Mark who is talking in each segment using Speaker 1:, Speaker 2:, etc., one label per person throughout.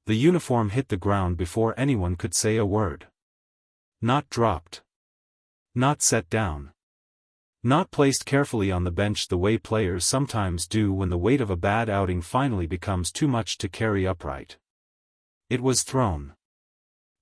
Speaker 1: The uniform hit the ground before anyone could say a word. Not dropped. Not set down. Not placed carefully on the bench the way players sometimes do when the weight of a bad outing finally becomes too much to carry upright. It was thrown.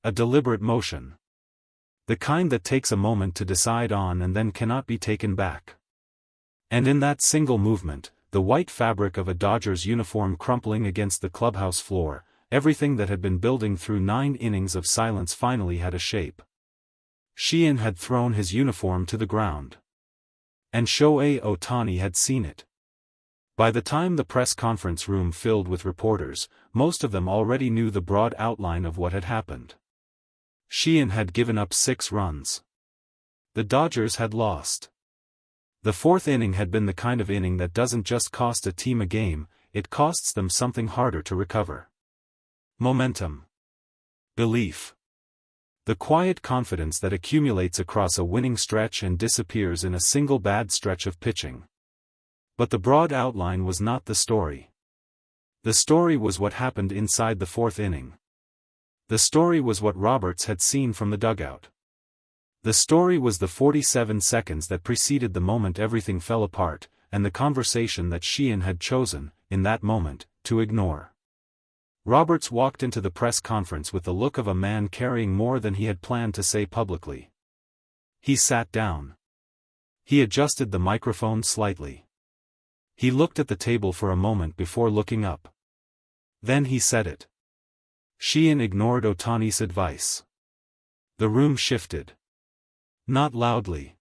Speaker 1: A deliberate motion. The kind that takes a moment to decide on and then cannot be taken back. And in that single movement, the white fabric of a Dodgers uniform crumpling against the clubhouse floor, everything that had been building through 9 innings of silence finally had a shape. Sheehan had thrown his uniform to the ground. And Shohei Ohtani had seen it. By the time the press conference room filled with reporters, most of them already knew the broad outline of what had happened. Sheehan had given up 6 runs. The Dodgers had lost. The 4th inning had been the kind of inning that doesn't just cost a team a game, it costs them something harder to recover. Momentum. Belief. The quiet confidence that accumulates across a winning stretch and disappears in a single bad stretch of pitching. But the broad outline was not the story. The story was what happened inside the 4th inning. The story was what Roberts had seen from the dugout. The story was the 47 seconds that preceded the moment everything fell apart, and the conversation that Sheehan had chosen, in that moment, to ignore. Roberts walked into the press conference with the look of a man carrying more than he had planned to say publicly. He sat down. He adjusted the microphone slightly. He looked at the table for a moment before looking up. Then he said it. Sheehan ignored Ohtani's advice. The room shifted. Not loudly.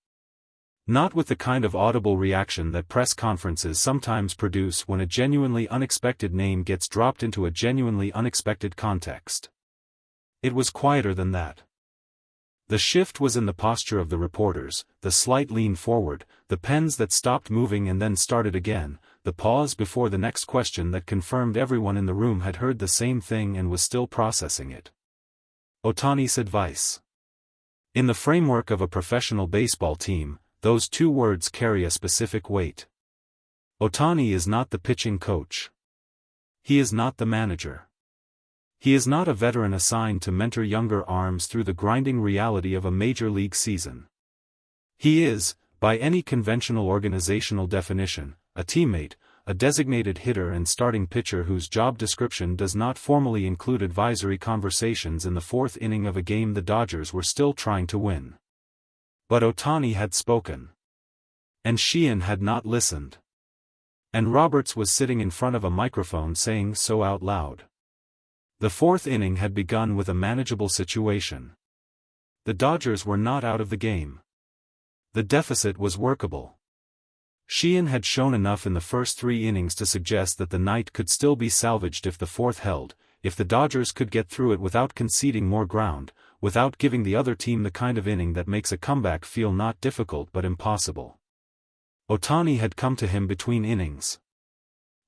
Speaker 1: Not with the kind of audible reaction that press conferences sometimes produce when a genuinely unexpected name gets dropped into a genuinely unexpected context. It was quieter than that. The shift was in the posture of the reporters, the slight lean forward, the pens that stopped moving and then started again, the pause before the next question that confirmed everyone in the room had heard the same thing and was still processing it. Ohtani's advice. In the framework of a professional baseball team, those 2 words carry a specific weight. Ohtani is not the pitching coach. He is not the manager. He is not a veteran assigned to mentor younger arms through the grinding reality of a major league season. He is, by any conventional organizational definition, a teammate, a designated hitter and starting pitcher whose job description does not formally include advisory conversations in the 4th inning of a game the Dodgers were still trying to win. But Ohtani had spoken. And Sheehan had not listened. And Roberts was sitting in front of a microphone saying so out loud. The 4th inning had begun with a manageable situation. The Dodgers were not out of the game. The deficit was workable. Sheehan had shown enough in the first 3 innings to suggest that the night could still be salvaged if the 4th held, if the Dodgers could get through it without conceding more ground, without giving the other team the kind of inning that makes a comeback feel not difficult but impossible. Ohtani had come to him between innings.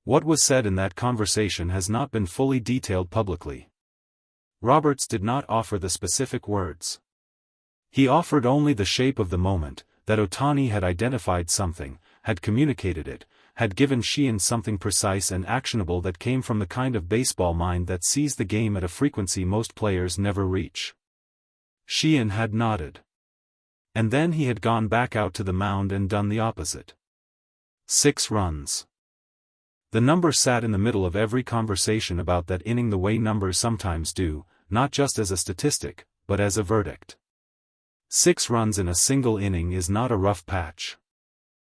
Speaker 1: What was said in that conversation has not been fully detailed publicly. Roberts did not offer the specific words. He offered only the shape of the moment, that Ohtani had identified something, had communicated it, had given Sheehan something precise and actionable that came from the kind of baseball mind that sees the game at a frequency most players never reach. Sheehan had nodded. And then he had gone back out to the mound and done the opposite. 6 runs. The number sat in the middle of every conversation about that inning the way numbers sometimes do, not just as a statistic, but as a verdict. 6 runs in a single inning is not a rough patch.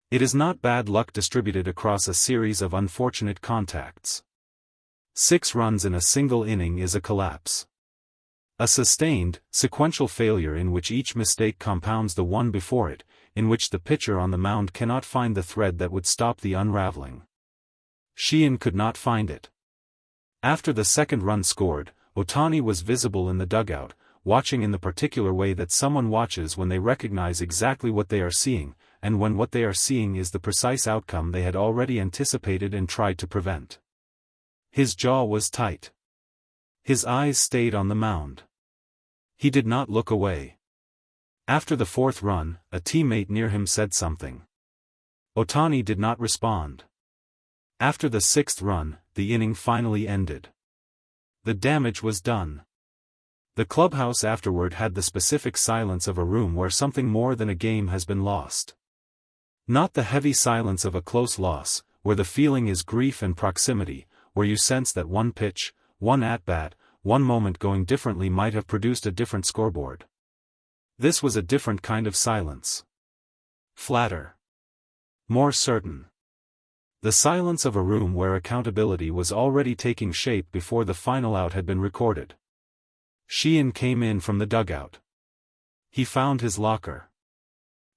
Speaker 1: It is not bad luck distributed across a series of unfortunate contacts. 6 runs in a single inning is a collapse. A sustained, sequential failure in which each mistake compounds the one before it, in which the pitcher on the mound cannot find the thread that would stop the unraveling. Sheehan could not find it. After the 2nd run scored, Ohtani was visible in the dugout, watching in the particular way that someone watches when they recognize exactly what they are seeing, and when what they are seeing is the precise outcome they had already anticipated and tried to prevent. His jaw was tight. His eyes stayed on the mound. He did not look away. After the 4th run, a teammate near him said something. Ohtani did not respond. After the 6th run, the inning finally ended. The damage was done. The clubhouse afterward had the specific silence of a room where something more than a game has been lost. Not the heavy silence of a close loss, where the feeling is grief and proximity, where you sense that one pitch, one at-bat, one moment going differently might have produced a different scoreboard. This was a different kind of silence. Flatter. More certain. The silence of a room where accountability was already taking shape before the final out had been recorded. Sheehan came in from the dugout. He found his locker.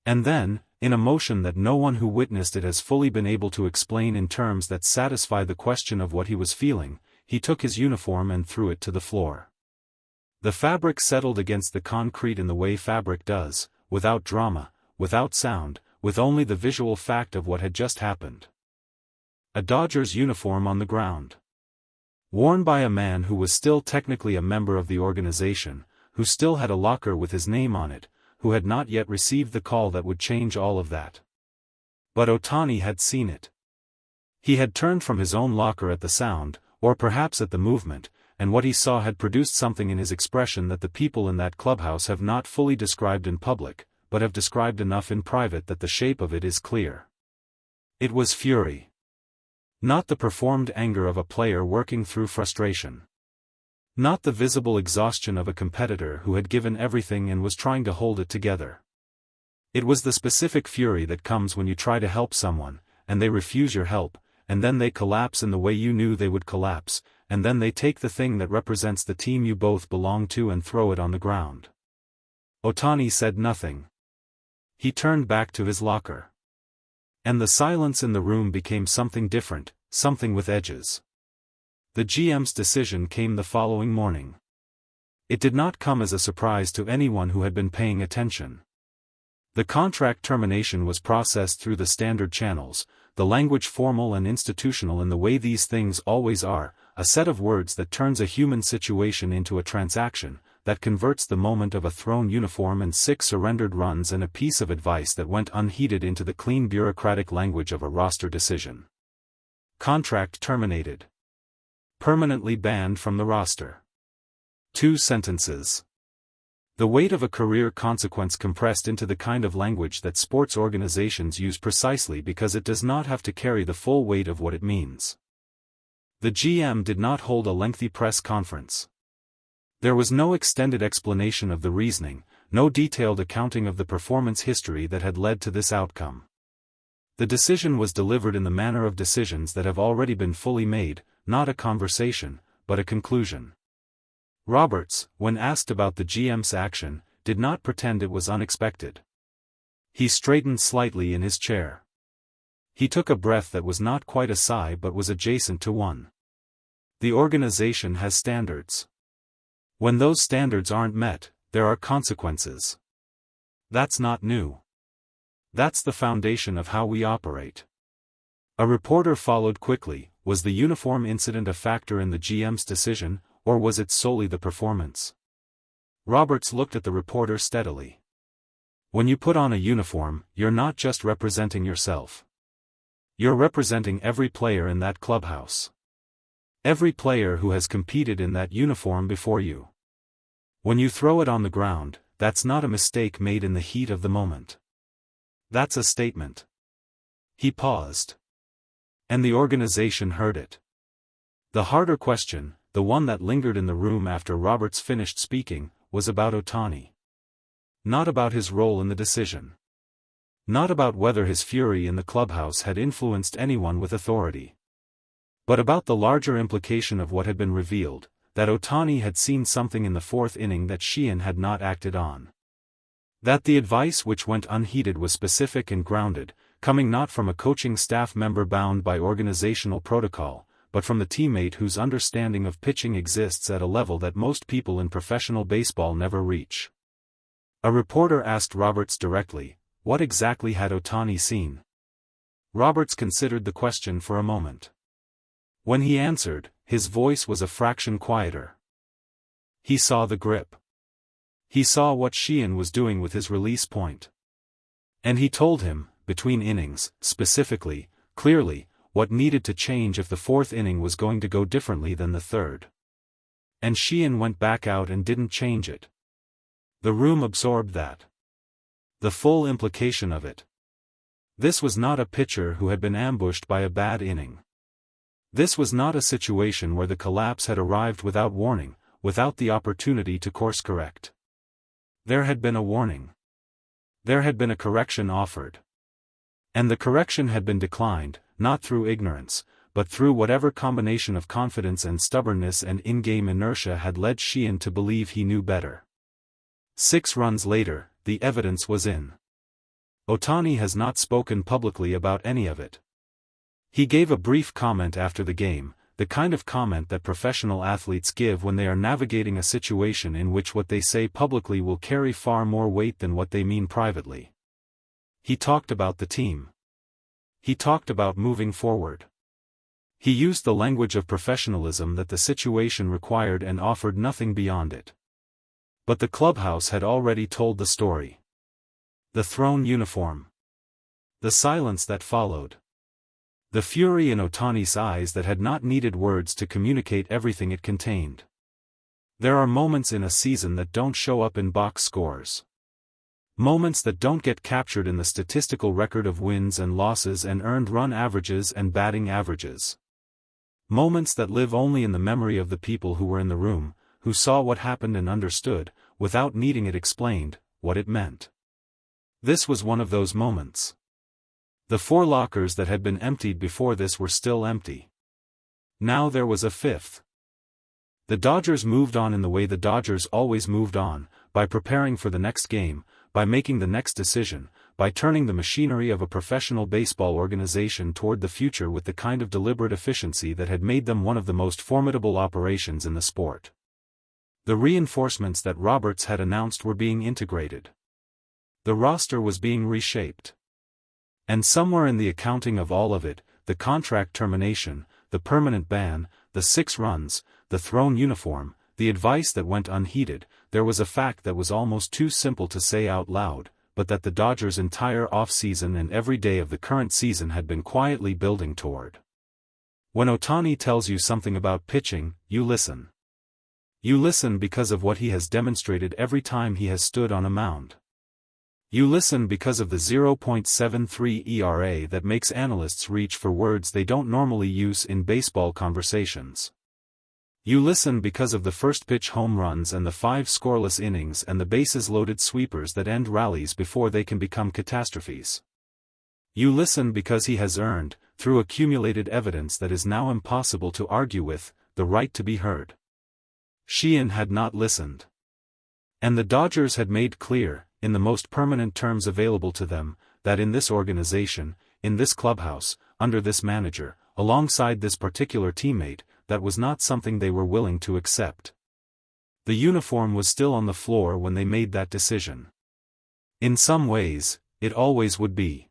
Speaker 1: And then, in a motion that no one who witnessed it has fully been able to explain in terms that satisfy the question of what he was feeling, he took his uniform and threw it to the floor. The fabric settled against the concrete in the way fabric does, without drama, without sound, with only the visual fact of what had just happened. A Dodgers uniform on the ground. Worn by a man who was still technically a member of the organization, who still had a locker with his name on it, who had not yet received the call that would change all of that. But Ohtani had seen it. He had turned from his own locker at the sound, or perhaps at the movement, and what he saw had produced something in his expression that the people in that clubhouse have not fully described in public, but have described enough in private that the shape of it is clear. It was fury. Not the performed anger of a player working through frustration. Not the visible exhaustion of a competitor who had given everything and was trying to hold it together. It was the specific fury that comes when you try to help someone, and they refuse your help, and then they collapse in the way you knew they would collapse, and then they take the thing that represents the team you both belong to and throw it on the ground. Ohtani said nothing. He turned back to his locker. And the silence in the room became something different, something with edges. The GM's decision came the following morning. It did not come as a surprise to anyone who had been paying attention. The contract termination was processed through the standard channels, the language formal and institutional in the way these things always are, a set of words that turns a human situation into a transaction, that converts the moment of a thrown uniform and 6 surrendered runs and a piece of advice that went unheeded into the clean bureaucratic language of a roster decision. Contract terminated. Permanently banned from the roster. 2 sentences. The weight of a career consequence compressed into the kind of language that sports organizations use precisely because it does not have to carry the full weight of what it means. The GM did not hold a lengthy press conference. There was no extended explanation of the reasoning, no detailed accounting of the performance history that had led to this outcome. The decision was delivered in the manner of decisions that have already been fully made, not a conversation, but a conclusion. Roberts, when asked about the GM's action, did not pretend it was unexpected. He straightened slightly in his chair. He took a breath that was not quite a sigh but was adjacent to one. The organization has standards. When those standards aren't met, there are consequences. That's not new. That's the foundation of how we operate. A reporter followed quickly. Was the uniform incident a factor in the GM's decision, or was it solely the performance? Roberts looked at the reporter steadily. When you put on a uniform, you're not just representing yourself. You're representing every player in that clubhouse. Every player who has competed in that uniform before you. When you throw it on the ground, that's not a mistake made in the heat of the moment. That's a statement. He paused. And the organization heard it. The harder question, the one that lingered in the room after Roberts finished speaking, was about Ohtani. Not about his role in the decision. Not about whether his fury in the clubhouse had influenced anyone with authority. But about the larger implication of what had been revealed, that Ohtani had seen something in the 4th inning that Sheehan had not acted on. That the advice which went unheeded was specific and grounded, coming not from a coaching staff member bound by organizational protocol, but from the teammate whose understanding of pitching exists at a level that most people in professional baseball never reach. A reporter asked Roberts directly, what exactly had Ohtani seen? Roberts considered the question for a moment. When he answered, his voice was a fraction quieter. He saw the grip. He saw what Sheehan was doing with his release point. And he told him, between innings, specifically, clearly, what needed to change if the 4th inning was going to go differently than the 3rd. And Sheehan went back out and didn't change it. The room absorbed that. The full implication of it. This was not a pitcher who had been ambushed by a bad inning. This was not a situation where the collapse had arrived without warning, without the opportunity to course correct. There had been a warning. There had been a correction offered. And the correction had been declined, not through ignorance, but through whatever combination of confidence and stubbornness and in-game inertia had led Sheehan to believe he knew better. 6 runs later, the evidence was in. Ohtani has not spoken publicly about any of it. He gave a brief comment after the game, the kind of comment that professional athletes give when they are navigating a situation in which what they say publicly will carry far more weight than what they mean privately. He talked about the team. He talked about moving forward. He used the language of professionalism that the situation required and offered nothing beyond it. But the clubhouse had already told the story. The thrown uniform. The silence that followed. The fury in Ohtani's eyes that had not needed words to communicate everything it contained. There are moments in a season that don't show up in box scores. Moments that don't get captured in the statistical record of wins and losses and earned run averages and batting averages. Moments that live only in the memory of the people who were in the room, who saw what happened and understood, without needing it explained, what it meant. This was one of those moments. The 4 lockers that had been emptied before this were still empty. Now there was a 5th. The Dodgers moved on in the way the Dodgers always moved on, by preparing for the next game, by making the next decision, by turning the machinery of a professional baseball organization toward the future with the kind of deliberate efficiency that had made them one of the most formidable operations in the sport. The reinforcements that Roberts had announced were being integrated. The roster was being reshaped. And somewhere in the accounting of all of it, the contract termination, the permanent ban, the 6 runs, the thrown uniform, the advice that went unheeded, there was a fact that was almost too simple to say out loud, but that the Dodgers' entire off-season and every day of the current season had been quietly building toward. When Ohtani tells you something about pitching, you listen. You listen because of what he has demonstrated every time he has stood on a mound. You listen because of the 0.73 ERA that makes analysts reach for words they don't normally use in baseball conversations. You listen because of the first pitch home runs and the 5 scoreless innings and the bases-loaded sweepers that end rallies before they can become catastrophes. You listen because he has earned, through accumulated evidence that is now impossible to argue with, the right to be heard. Sheehan had not listened. And the Dodgers had made clear, in the most permanent terms available to them, that in this organization, in this clubhouse, under this manager, alongside this particular teammate, that was not something they were willing to accept. The uniform was still on the floor when they made that decision. In some ways, it always would be.